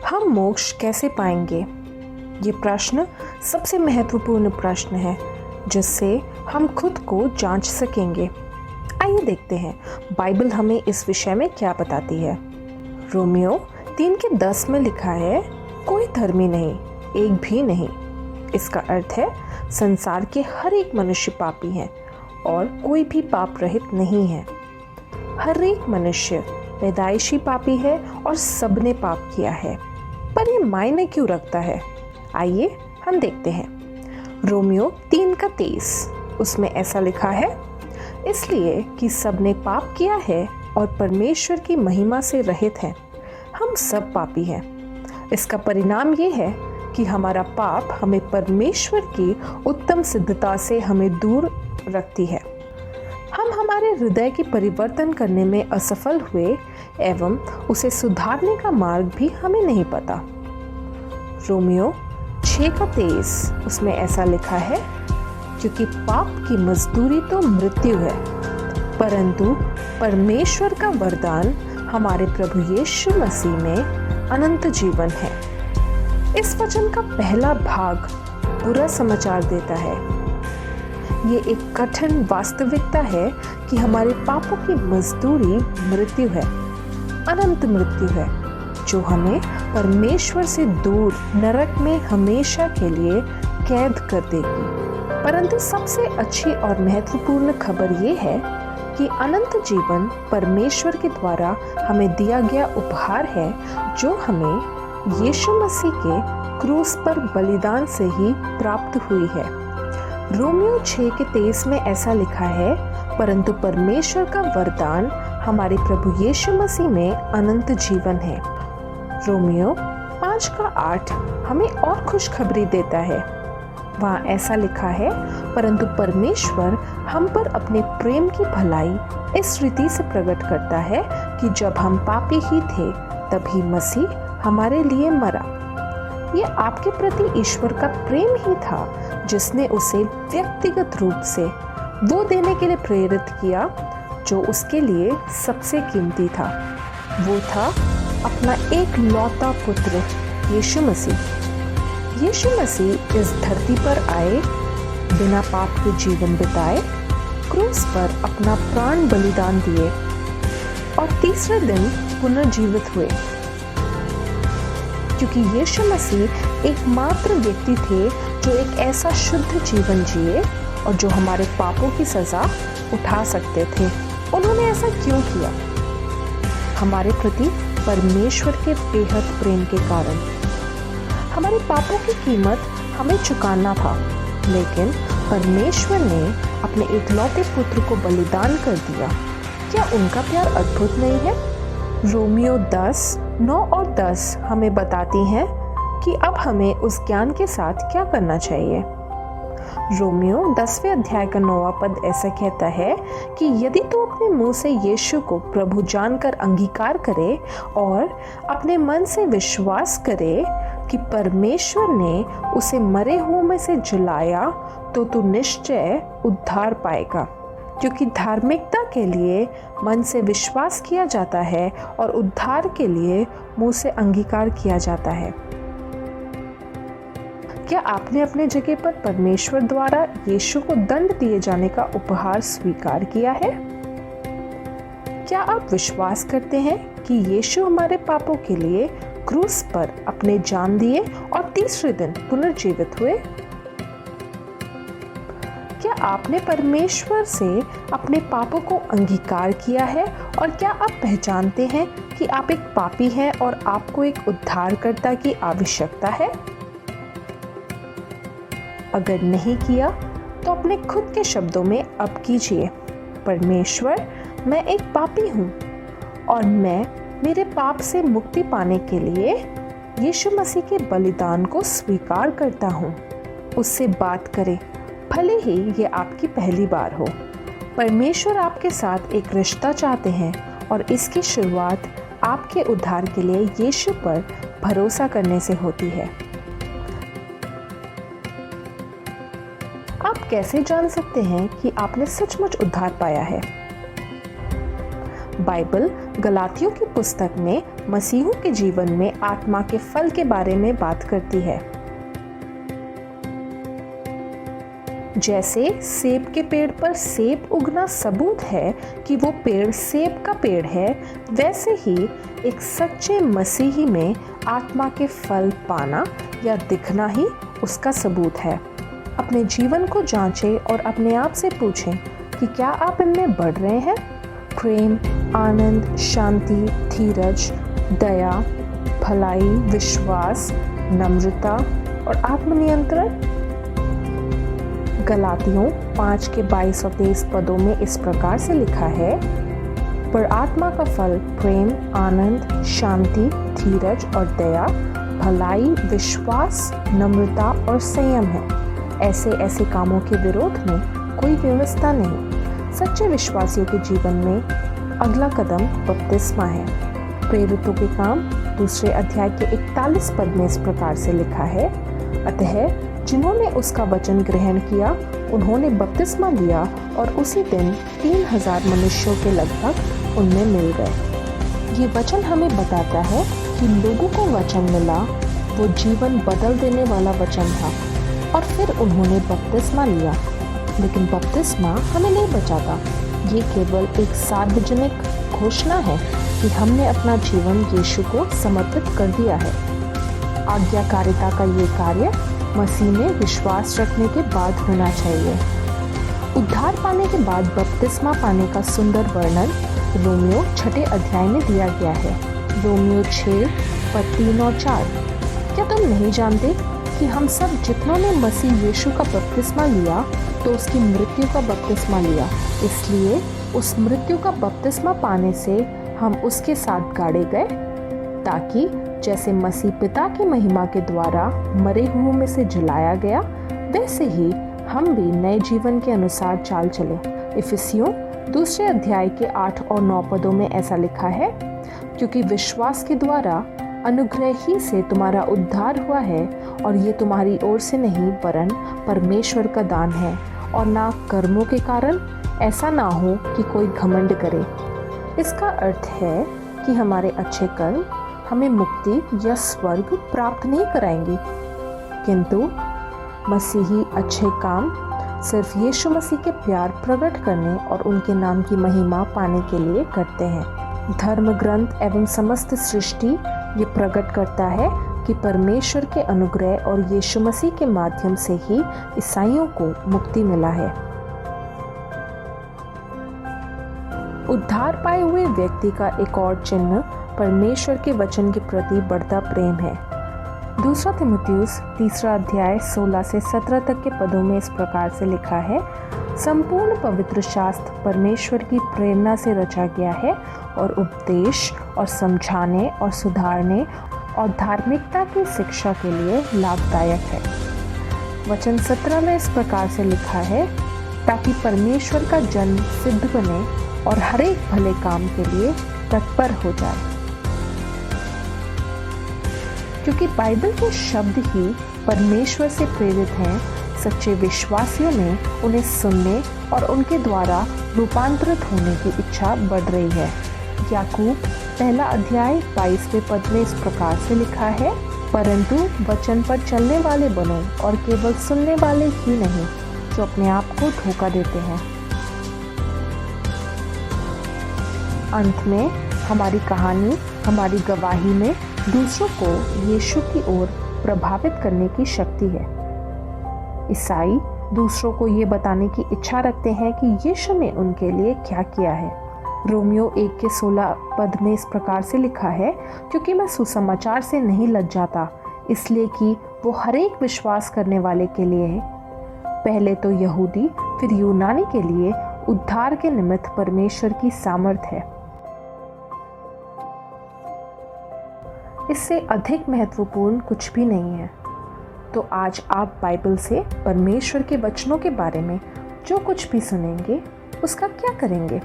हम मोक्ष कैसे पाएंगे? ये प्रश्न सबसे महत्वपूर्ण प्रश्न है जिससे हम खुद को जांच सकेंगे। आइए देखते हैं बाइबल हमें इस विषय में क्या बताती है। रोमियो 3:10 में लिखा है, कोई धर्मी नहीं, एक भी नहीं। इसका अर्थ है संसार के हर एक मनुष्य पापी है और कोई भी पाप रहित नहीं है। हर एक मनुष्य पैदाइशी पापी है और सबने पाप किया है। पर ये मायने क्यों रखता है? आइए हम देखते हैं। रोमियो 3:23 उसमें ऐसा लिखा है, इसलिए कि सबने पाप किया है और परमेश्वर की महिमा से रहित हैं। हम सब पापी हैं। इसका परिणाम ये है कि हमारा पाप हमें परमेश्वर की उत्तम सिद्धता से हमें दूर रखती है। हम हमारे हृदय की परिवर्तन करने में असफल हुए एवं उसे सुधारने का मार्ग भी हमें नहीं पता। रोमियो 6:23 उसमें ऐसा लिखा है, क्योंकि पाप की मजदूरी तो मृत्यु है, परंतु परमेश्वर का वरदान हमारे प्रभु यीशु मसीह में अनंत जीवन है। इस वचन का पहला भाग बुरा समाचार देता है। ये एक कठिन वास्तविकता है कि हमारे पापों की मजदूरी मृत्यु है, अनंत मृत्यु है, जो हमें परमेश्वर से दूर नरक में हमेशा के लिए कैद कर देगी। परंतु सबसे अच्छी और महत्वपूर्ण खबर ये है कि अनंत जीवन परमेश्वर के द्वारा हमें दिया गया उपहार है, जो हमें यीशु मसीह के क्रूस पर बलिदान से ही प्राप्त हुई है। रोमियो 6:23 में ऐसा लिखा है, परंतु परमेश्वर का वरदान हमारे प्रभु यीशु मसीह में अनंत जीवन है। रोमियो 5:8 हमें और खुशखबरी देता है। वहाँ ऐसा लिखा है, परंतु परमेश्वर हम पर अपने प्रेम की भलाई इस रीति से प्रकट करता है कि जब हम पापी ही थे तभी मसीह हमारे लिए मरा। ये आपके प्रति ईश्वर का प्रेम ही था, जिसने उसे व्यक्तिगत रूप से वो देने के लिए प्रेरित किया जो उसके लिए सबसे कीमती था। वो था अपना एक लौता पुत्र यीशु मसीह। यीशु मसीह इस धरती पर आए, बिना पाप के जीवन बिताए, क्रूस पर अपना प्राण बलिदान दिए और तीसरे दिन पुनर्जीवित हुए। क्योंकि यीशु मसीह एकमात्र व्यक्ति थे जो एक ऐसा शुद्ध जीवन जिए और जो हमारे पापों की सजा उठा सकते थे। उन्होंने ऐसा क्यों किया? हमारे प्रति परमेश्वर के बेहद प्रेम के कारण। हमारे पापों की कीमत हमें चुकाना था, लेकिन परमेश्वर ने अपने इकलौते पुत्र को बलिदान कर दिया। क्या उनका प्यार अद्भुत नहीं है? रोमियो 10:9 और 10 हमें बताती हैं कि अब हमें उस ज्ञान के साथ क्या करना चाहिए। रोमियो 10वें अध्याय का 9वां पद ऐसा कहता है कि यदि तू अपने मुंह से यीशु को प्रभु जानकर अंगीकार करे और अपने मन से विश्वास करे कि परमेश्वर ने उसे मरे हुओं में से जिलाया, तो तू निश्चय उद्धार पाएगा। क्योंकि धार्मिकता के लिए मन से विश्वास किया जाता है और उद्धार के लिए मुंह से अंगीकार किया जाता है। क्या आपने अपने जगह पर परमेश्वर द्वारा यीशु को दंड दिए जाने का उपहार स्वीकार किया है? क्या आप विश्वास करते हैं कि यीशु हमारे पापों के लिए क्रूस पर अपने जान दिए और तीसरे दिन पुनर्जीवित हुए? क्या आपने परमेश्वर से अपने पापों को अंगीकार किया है और क्या आप पहचानते हैं कि आप एक पापी हैं और आपको एक उद्धारकर्ता की आवश्यकता है? अगर नहीं किया तो अपने खुद के शब्दों में अब कीजिए, परमेश्वर, मैं एक पापी हूँ और मैं मेरे पाप से मुक्ति पाने के लिए यीशु मसीह के बलिदान को स्वीकार करता हूँ। उससे बात करें, भले ही ये आपकी पहली बार हो। परमेश्वर आपके साथ एक रिश्ता चाहते हैं और इसकी शुरुआत आपके उद्धार के लिए यीशु पर भरोसा करने से होती है। आप कैसे जान सकते हैं कि आपने सचमुच उद्धार पाया है? बाइबल गलातियों की पुस्तक में मसीहों के जीवन में आत्मा के फल के बारे में बात करती है। जैसे सेब के पेड़ पर सेब उगना सबूत है कि वो पेड़ सेब का पेड़ है, वैसे ही एक सच्चे मसीही में आत्मा के फल पाना या दिखना ही उसका सबूत है। अपने जीवन को जांचें और अपने आप से पूछें कि क्या आप इनमें बढ़ रहे हैं? प्रेम, आनंद, शांति, धीरज, दया, भलाई, विश्वास, नम्रता और आत्मनियंत्रण। गलातियों 5 के 22 और 23 पदों में इस प्रकार से लिखा है, पर आत्मा का फल प्रेम, आनंद, शांति, धीरज और दया, भलाई, विश्वास, नम्रता और संयम है। ऐसे कामों के विरोध में कोई व्यवस्था नहीं। सच्चे विश्वासियों के जीवन में अगला कदम बपतिस्मा है। प्रेरितों के काम 2 अध्याय के 41 पद में इस प्रकार से लिखा है, अतः जिन्होंने उसका वचन ग्रहण किया उन्होंने बपतिस्मा लिया और उसी दिन 3000 मनुष्यों के लगभग उनमें मिल गए। ये वचन हमें बताता है कि लोगों को वचन मिला, वो जीवन बदल देने वाला वचन था और फिर उन्होंने बपतिस्मा लिया। लेकिन बपतिस्मा हमें नहीं बचाता, ये केवल एक सार्वजनिक घोषणा है कि हमने अपना जीवन यीशु को समर्पित कर दिया है। आज्ञाकारिता का ये कार्य मसीह में विश्वास रखने के बाद होना चाहिए। उद्धार पाने के बाद बपतिस्मा पाने का सुंदर वर्णन रोमियो 6 अध्याय में दिया गया है। रोमियो 6 पद 3 और 4। क्या तुम नहीं जानते कि हम सब जितनों ने मसीह यीशु का बपतिस्मा लिया तो उसकी मृत्यु का बपतिस्मा लिया, इसलिए उस मृत्यु का बपतिस्मा पाने से हम उसके साथ गाड़े गए, ताकि जैसे मसीह पिता की महिमा के द्वारा मरे हुओं में से जलाया गया, वैसे ही हम भी नए जीवन के अनुसार चाल चले। इफिसियों 2 अध्याय के 8 और 9 पदों में ऐसा लिखा है, क्योंकि विश्वास के द्वारा अनुग्रह ही से तुम्हारा उद्धार हुआ है, और ये तुम्हारी ओर से नहीं वरन परमेश्वर का दान है, और ना कर्मों के कारण, ऐसा ना हो कि कोई घमंड करे। इसका अर्थ है कि हमारे अच्छे कर्म हमें मुक्ति या स्वर्ग प्राप्त नहीं कराएंगे, किंतु मसीही अच्छे काम सिर्फ यीशु मसीह के प्यार प्रकट करने और उनके नाम की महिमा पाने के लिए करते हैं। धर्म ग्रंथ एवं समस्त सृष्टि ये प्रकट करता है कि परमेश्वर के अनुग्रह और यीशु मसीह के माध्यम से ही ईसाइयों को मुक्ति मिला है। उद्धार पाए हुए व्यक्ति का एक और चिन्ह परमेश्वर के वचन के प्रति बढ़ता प्रेम है। 2 तीमुथियुस 3 अध्याय 16 से 17 तक के पदों में इस प्रकार से लिखा है, संपूर्ण पवित्र शास्त्र परमेश्वर की प्रेरणा से रचा गया है और उपदेश और समझाने और सुधारने और धार्मिकता की शिक्षा के लिए लाभदायक है। वचन 17 में इस प्रकार से लिखा है, ताकि परमेश्वर का जन सिद्ध बने और हर एक भले काम के लिए तत्पर हो जाए। क्योंकि बाइबल के शब्द ही परमेश्वर से प्रेरित हैं, सच्चे विश्वासियों में उन्हें सुनने और उनके द्वारा रूपांतरित होने की इच्छा बढ़ रही है। याकूब 1 अध्याय 22वें पद में इस प्रकार से लिखा है, परंतु वचन पर चलने वाले बनो और केवल सुनने वाले ही नहीं, जो अपने आप को धोखा देते हैं। अंत में हमारी कहानी, हमारी गवाही में दूसरों को यीशु की ओर प्रभावित करने की शक्ति है। ईसाई दूसरों को ये बताने की इच्छा रखते हैं कि यीशु ने उनके लिए क्या किया है। रोमियो 1 के 16 पद में इस प्रकार से लिखा है, क्योंकि मैं सुसमाचार से नहीं लज जाता, इसलिए कि वो हर एक विश्वास करने वाले के लिए है, पहले तो यहूदी फिर यूनानी के लिए उद्धार के निमित्त परमेश्वर की सामर्थ है। इससे अधिक महत्वपूर्ण कुछ भी नहीं है। तो आज आप बाइबल से परमेश्वर के वचनों के बारे में जो कुछ भी सुनेंगे उसका क्या करेंगे?